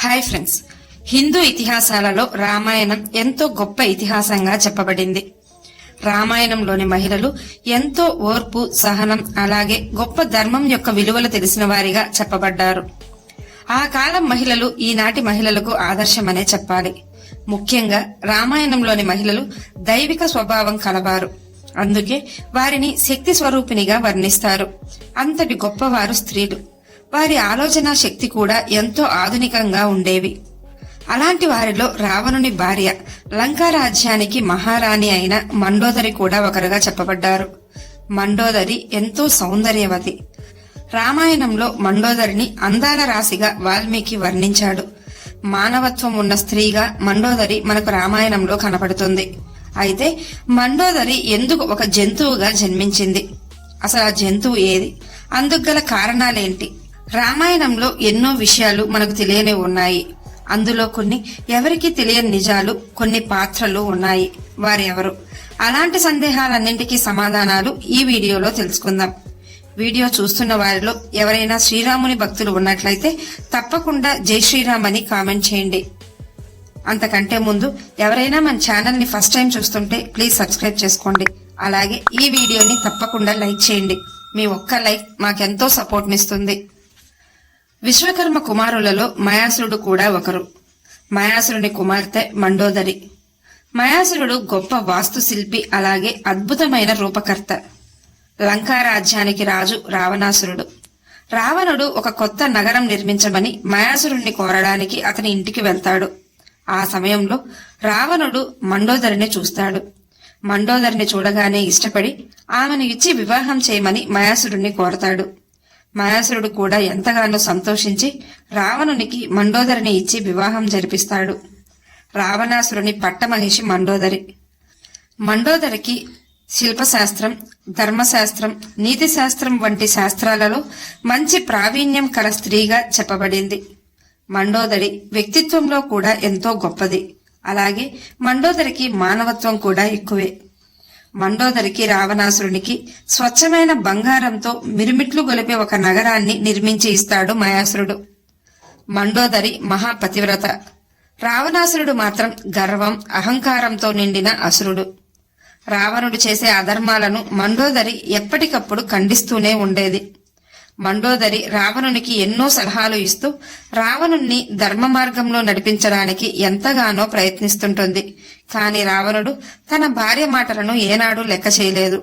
Hi friends, Hindu ఇతిహాసాలలో Ramayanam ఎంతో గొప్ప ఇతిహాసంగా చెప్పబడింది. రామాయణంలోని మహిళలు ఎంతో ఓర్పు, సహనం, అలాగే గొప్ప ధర్మం యొక్క విలువలు తెలిసిన వారిగా చెప్పబడ్డారు. ఆ కాలం మహిళలు ఈనాటి మహిళలకు ఆదర్శమనే చెప్పాలి. ముఖ్యంగా రామాయణంలోని మహిళలు దైవిక స్వభావం కలవారు. అందుకే వారిని శక్తి స్వరూపిణిగా వర్ణిస్తారు. అంతటి గొప్పవారు స్త్రీలు. వారి ఆలోచన శక్తి కూడా ఎంతో ఆధునికంగా ఉండేవి. అలాంటి వారిలో రావణుని భార్య, లంకా రాజ్యానికి మహారాణి అయిన మండోదరి కూడా ఒకరుగా చెప్పబడ్డారు. మండోదరి ఎంతో సౌందర్యవతి. రామాయణంలో మండోదరిని అందాల రాశిగా వాల్మీకి వర్ణించాడు. మానవత్వం ఉన్న స్త్రీగా మండోదరి మనకు రామాయణంలో కనపడుతుంది. అయితే మండోదరి ఎందుకు ఒక జంతువుగా జన్మించింది? అసలు ఆ జంతువు ఏది? అందుకు గల కారణాలేంటి? రామాయణంలో ఎన్నో విషయాలు మనకు తెలియని ఉన్నాయి. అందులో కొన్ని ఎవరికీ తెలియని నిజాలు, కొన్ని పాత్రలు ఉన్నాయి. వారెవరు? అలాంటి సందేహాలన్నింటికీ సమాధానాలు ఈ వీడియోలో తెలుసుకుందాం. వీడియో చూస్తున్న వారిలో ఎవరైనా శ్రీరాముని భక్తులు ఉన్నట్లయితే తప్పకుండా జై శ్రీరామ్ అని కామెంట్ చేయండి. అంతకంటే ముందు ఎవరైనా మన ఛానల్ ని ఫస్ట్ టైం చూస్తుంటే ప్లీజ్ సబ్స్క్రైబ్ చేసుకోండి. అలాగే ఈ వీడియోని తప్పకుండా లైక్ చేయండి. మీ ఒక్క లైక్ మాకెంతో సపోర్ట్ నిస్తుంది. విశ్వకర్మ కుమారులలో మయాసురుడు కూడా ఒకరు. మయాసురుని కుమార్తె మండోదరి. మయాసురుడు గొప్ప వాస్తుశిల్పి, అలాగే అద్భుతమైన రూపకర్త. లంకా రాజ్యానికి రాజు రావణాసురుడు. రావణుడు ఒక కొత్త నగరం నిర్మించమని మయాసురుణ్ణి కోరడానికి అతని ఇంటికి వెళ్తాడు. ఆ సమయంలో రావణుడు మండోదరిని చూస్తాడు. మండోదరిని చూడగానే ఇష్టపడి ఆమెను ఇచ్చి వివాహం చేయమని మయాసురుణ్ణి కోరతాడు. మయాసురుడు కూడా ఎంతగానో సంతోషించి రావణునికి మండోదరిని ఇచ్చి వివాహం జరిపిస్తాడు. రావణాసురుని పట్టమహిషి మండోదరి. మండోదరికి శిల్పశాస్త్రం, ధర్మశాస్త్రం, నీతి శాస్త్రం వంటి శాస్త్రాలలో మంచి ప్రావీణ్యం కల స్త్రీగా చెప్పబడింది. మండోదరి వ్యక్తిత్వంలో కూడా ఎంతో గొప్పది. అలాగే మండోదరికి మానవత్వం కూడా ఎక్కువే. మండోదరికి రావణాసురునికి స్వచ్ఛమైన బంగారంతో మిరుమిట్లు గొలిపే ఒక నగరాన్ని నిర్మించి ఇస్తాడు మయాసురుడు. మండోదరి మహాపతివ్రత. రావణాసురుడు మాత్రం గర్వం, అహంకారంతో నిండిన అసురుడు. రావణుడు చేసే అధర్మాలను మండోదరి ఎప్పటికప్పుడు ఖండిస్తూనే ఉండేది. మండోదరి రావణునికి ఎన్నో సలహాలు ఇస్తూ రావణుణ్ణి ధర్మ మార్గంలో నడిపించడానికి ఎంతగానో ప్రయత్నిస్తుంటుంది. కాని రావణుడు తన భార్య మాటలను ఏనాడూ లెక్క చేయలేదు.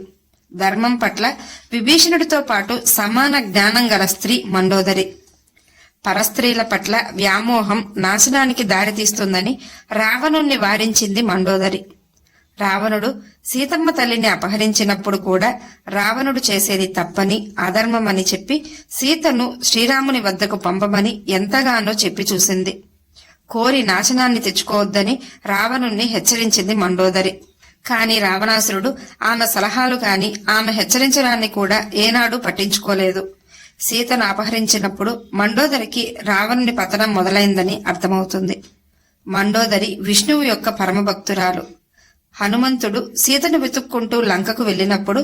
ధర్మం పట్ల విభీషణుడితో పాటు సమాన జ్ఞానం గల స్త్రీ మండోదరి. పరస్త్రీల పట్ల వ్యామోహం నాశనానికి దారితీస్తుందని రావణుణ్ణి వారించింది మండోదరి. రావణుడు సీతమ్మ తల్లిని అపహరించినప్పుడు కూడా రావణుడు చేసేది తప్పని, అధర్మమని చెప్పి సీతను శ్రీరాముని వద్దకు పంపమని ఎంతగానో చెప్పి చూసింది. కోరి నాశనాన్ని తెచ్చుకోవద్దని రావణుణ్ణి హెచ్చరించింది మండోదరి. కాని రావణాసురుడు ఆమె సలహాలు కాని ఆమె హెచ్చరించడాన్ని కూడా ఏనాడూ పట్టించుకోలేదు. సీతను అపహరించినప్పుడు మండోదరికి రావణుని పతనం మొదలైందని అర్థమవుతుంది. మండోదరి విష్ణువు యొక్క పరమభక్తురాలు. హనుమంతుడు సీతను వెతుక్కుంటూ లంకకు వెళ్లినప్పుడు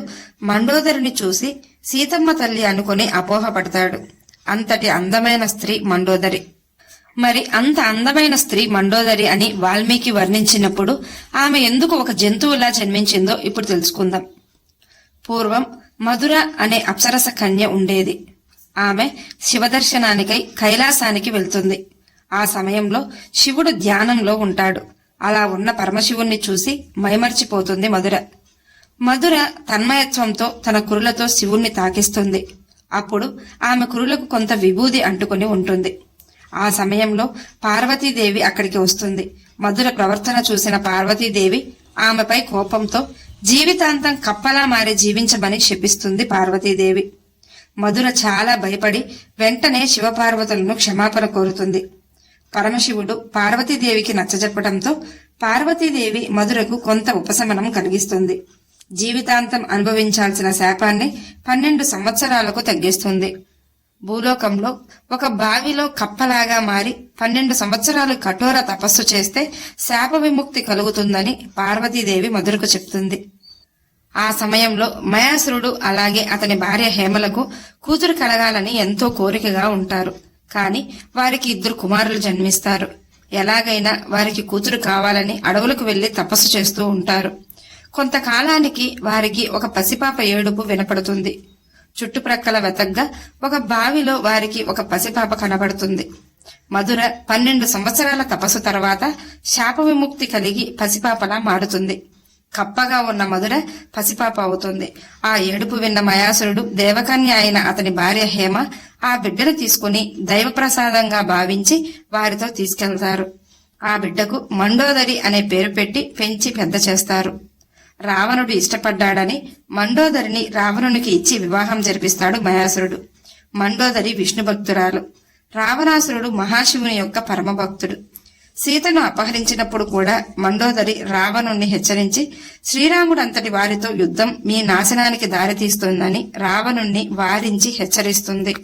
మండోదరిని చూసి సీతమ్మ తల్లి అనుకుని అపోహపడతాడు. అంతటి అందమైన స్త్రీ మండోదరి. మరి అంత అందమైన స్త్రీ మండోదరి అని వాల్మీకి వర్ణించినప్పుడు ఆమె ఎందుకు ఒక జంతువులా జన్మించిందో ఇప్పుడు తెలుసుకుందాం. పూర్వం మధుర అనే అప్సరస కన్య ఉండేది. ఆమె శివదర్శనానికై కైలాసానికి వెళ్తుంది. ఆ సమయంలో శివుడు ధ్యానంలో ఉంటాడు. అలా ఉన్న పరమశివుణ్ణి చూసి మైమర్చిపోతుంది మధుర. మధుర తన్మయత్వంతో తన కురులతో శివుణ్ణి తాకిస్తుంది. అప్పుడు ఆమె కురులకు కొంత విభూది అంటుకుని ఉంటుంది. ఆ సమయంలో పార్వతీదేవి అక్కడికి వస్తుంది. మధుర ప్రవర్తన చూసిన పార్వతీదేవి ఆమెపై కోపంతో జీవితాంతం కప్పలా మారి జీవించమని శపిస్తుంది పార్వతీదేవి. మధుర చాలా భయపడి వెంటనే శివపార్వతులను క్షమాపణ కోరుతుంది. పరమశివుడు పార్వతీదేవికి నచ్చజెప్పడంతో పార్వతీదేవి మధురకు కొంత ఉపశమనం కలిగిస్తుంది. జీవితాంతం అనుభవించాల్సిన శాపాన్ని 12 సంవత్సరాలకు తగ్గిస్తుంది. భూలోకంలో ఒక బావిలో కప్పలాగా మారి 12 సంవత్సరాలు కఠోర తపస్సు చేస్తే శాప విముక్తి కలుగుతుందని పార్వతీదేవి మధురకు చెప్తుంది. ఆ సమయంలో మయాసురుడు అలాగే అతని భార్య హేమలకు కూతురు కలగాలని ఎంతో కోరికగా ఉంటారు. కాని వారికి 2 కుమారులు జన్మిస్తారు. ఎలాగైనా వారికి కూతురు కావాలని అడవులకు వెళ్లి తపస్సు చేస్తూ ఉంటారు. కొంతకాలానికి వారికి ఒక పసిపాప ఏడుపు వినపడుతుంది. చుట్టుప్రక్కల వెతగ్గా ఒక బావిలో వారికి ఒక పసిపాప కనబడుతుంది. మధుర 12 సంవత్సరాల తపస్సు తర్వాత శాప విముక్తి కలిగి పసిపాపలా మారుతుంది. కప్పగా ఉన్న మధుర పసిపాప అవుతుంది. ఆ ఏడుపు విన్న మయాసురుడు దేవకన్య అయిన అతని భార్య హేమ ఆ బిడ్డను తీసుకుని దైవప్రసాదంగా భావించి వారితో తీసుకెళ్తారు. ఆ బిడ్డకు మండోదరి అనే పేరు పెట్టి పెంచి పెద్ద చేస్తారు. రావణుడు ఇష్టపడ్డాడని మండోదరిని రావణునికి ఇచ్చి వివాహం జరిపిస్తాడు మయాసురుడు. మండోదరి విష్ణు భక్తురాలు. రావణాసురుడు మహాశివుని యొక్క పరమభక్తుడు. సీతను అపహరించినప్పుడు కూడా మండోదరి రావణుణ్ణి హెచ్చరించి శ్రీరాముడంతటి వారితో యుద్ధం మీ నాశనానికి దారితీస్తుందని రావణుణ్ణి వారించి హెచ్చరిస్తుంది.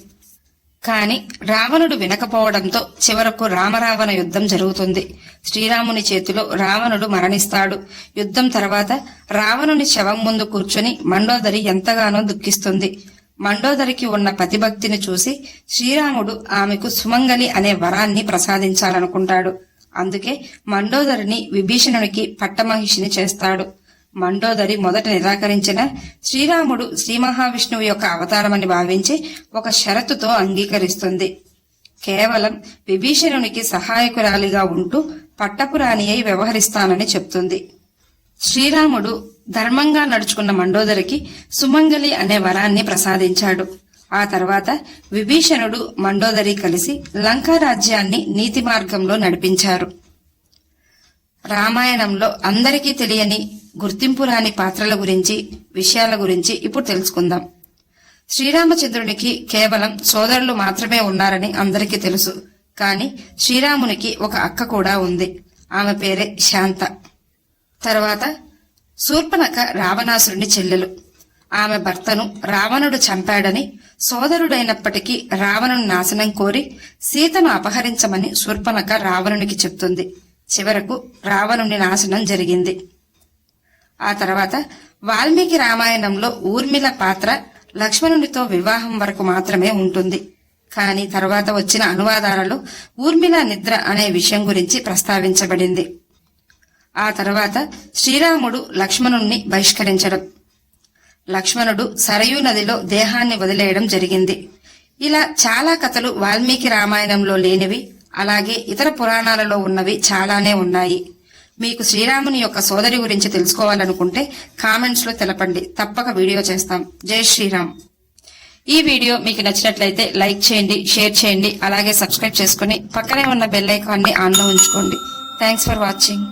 కాని రావణుడు వినకపోవడంతో చివరకు రామరావణ యుద్ధం జరుగుతుంది. శ్రీరాముని చేతిలో రావణుడు మరణిస్తాడు. యుద్ధం తర్వాత రావణుని శవం ముందు కూర్చొని మండోదరి ఎంతగానో దుఃఖిస్తుంది. మండోదరికి ఉన్న పతిభక్తిని చూసి శ్రీరాముడు ఆమెకు సుమంగలి అనే వరాన్ని ప్రసాదించాలనుకుంటాడు. అందుకే మండోదరిని విభీషణునికి పట్టమహిషిని చేస్తాడు. మండోదరి మొదట నిరాకరించిన శ్రీరాముడు శ్రీ మహావిష్ణువు యొక్క అవతారమని భావించి ఒక షరతుతో అంగీకరిస్తుంది. కేవలం విభీషణునికి సహాయకురాలిగా ఉంటూ పట్టపురాణి అయి వ్యవహరిస్తానని చెప్తుంది. శ్రీరాముడు ధర్మంగా నడుచుకున్న మండోదరికి సుమంగలి అనే వరాన్ని ప్రసాదించాడు. ఆ తర్వాత విభీషణుడు మండోదరి కలిసి లంకా రాజ్యాన్ని నీతి మార్గంలో నడిపించారు. రామాయణంలో అందరికీ తెలియని గుర్తింపు రాని పాత్రల గురించి విషయాల గురించి ఇప్పుడు తెలుసుకుందాం. శ్రీరామచంద్రునికి కేవలం సోదరులు మాత్రమే ఉన్నారని అందరికీ తెలుసు. కాని శ్రీరామునికి ఒక అక్క కూడా ఉంది. ఆమె పేరే శాంత. తర్వాత శూర్పణఖ రావణాసురుని చెల్లెలు. ఆమె భర్తను రావణుడు చంపాడని సోదరుడైనప్పటికీ రావణుని నాశనం కోరి సీతను అపహరించమని శూర్పణఖ రావణునికి చెప్తుంది. చివరకు రావణుని నాశనం జరిగింది. ఆ తర్వాత వాల్మీకి రామాయణంలో ఊర్మిళ పాత్ర లక్ష్మణునితో వివాహం వరకు మాత్రమే ఉంటుంది. కాని తర్వాత వచ్చిన అనువాదాలలో ఊర్మిళ నిద్ర అనే విషయం గురించి ప్రస్తావించబడింది. ఆ తర్వాత శ్రీరాముడు లక్ష్మణుణ్ణి బహిష్కరించడం, లక్ష్మణుడు సరయూ నదిలో దేహాన్ని వదిలేయడం జరిగింది. ఇలా చాలా కథలు వాల్మీకి రామాయణంలో లేనివి, అలాగే ఇతర పురాణాలలో ఉన్నవి చాలానే ఉన్నాయి. మీకు శ్రీరాముని యొక్క సోదరి గురించి తెలుసుకోవాలనుకుంటే కామెంట్స్ లో తెలపండి, తప్పక వీడియో చేస్తాం. జై శ్రీరామ్. ఈ వీడియో మీకు నచ్చినట్లయితే లైక్ చేయండి, షేర్ చేయండి, అలాగే సబ్స్క్రైబ్ చేసుకుని పక్కనే ఉన్న బెల్ ఐకాన్ని ఆన్ లో ఉంచుకోండి. Thanks for watching.